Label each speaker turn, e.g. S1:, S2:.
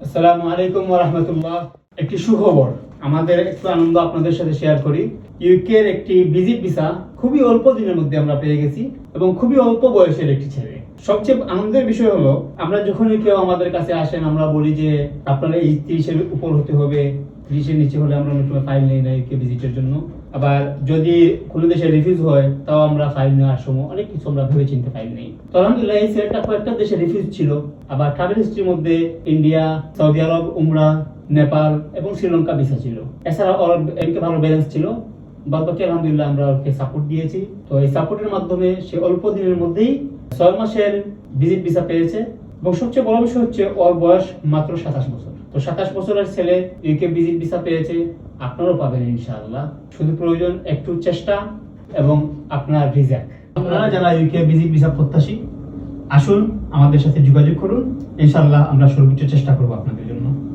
S1: আসসালামু আলাইকুম ওয়া রাহমাতুল্লাহ। একটি সুখবর, আমাদের একটু আনন্দ আপনাদের সাথে শেয়ার করি। ইউকের একটি ভিজিট ভিসা খুবই অল্প দিনের মধ্যে আমরা পেয়ে গেছি এবং খুবই অল্প বয়সের একটি ছেলে। সবচেয়ে আনন্দের বিষয় হলো, আমরা যখনই কেউ আমাদের কাছে আসেন আমরা বলি যে আপনারা এই 30-এর উপর হতে হবে, 30-এর নিচে হলে আমরা অনেক সময় ফাইল নেই না ইউকে ভিজিটের জন্য। আবার যদি কোনো দেশে রিফিউজ হয় তাও আমরা ফাইল নেওয়ার সময় অনেক কিছু আমরা ভেবে চিন্তে ফাইল নেই। তো আলহামদুলিল্লাহ এই ছেলেটা কয়েকটা দেশে রিফিউজ ছিল। আবার ট্রাভেল হিস্ট্রির মধ্যে ইন্ডিয়া, সৌদি আরব, উমরা, নেপাল এবং শ্রীলঙ্কা ভিসা ছিল। এছাড়া ওর ব্যাংকে ভালো ব্যালেন্স ছিল। বাদবাকি আলহামদুলিল্লাহ আমরা ওকে সাপোর্ট দিয়েছি। তো এই সাপোর্টের মাধ্যমে সে অল্প দিনের মধ্যেই 6 মাসের ভিজিট ভিসা পেয়েছে। এবং সবচেয়ে বড় বিষয় হচ্ছে ওর বয়স মাত্র 27 বছর। তো 27 বছরের ছেলে ইউকে ভিজিট ভিসা পেয়েছে, আপনারাও পাবেন ইনশাআল্লাহ। শুধু প্রয়োজন একটু চেষ্টা এবং আপনার ভিসা। আপনারা যারা ইউকে ভিজিট ভিসা প্রত্যাশী, আসুন আমাদের সাথে যোগাযোগ করুন। ইনশাআল্লাহ আমরা সর্বোচ্চ চেষ্টা করব আপনাদের জন্য।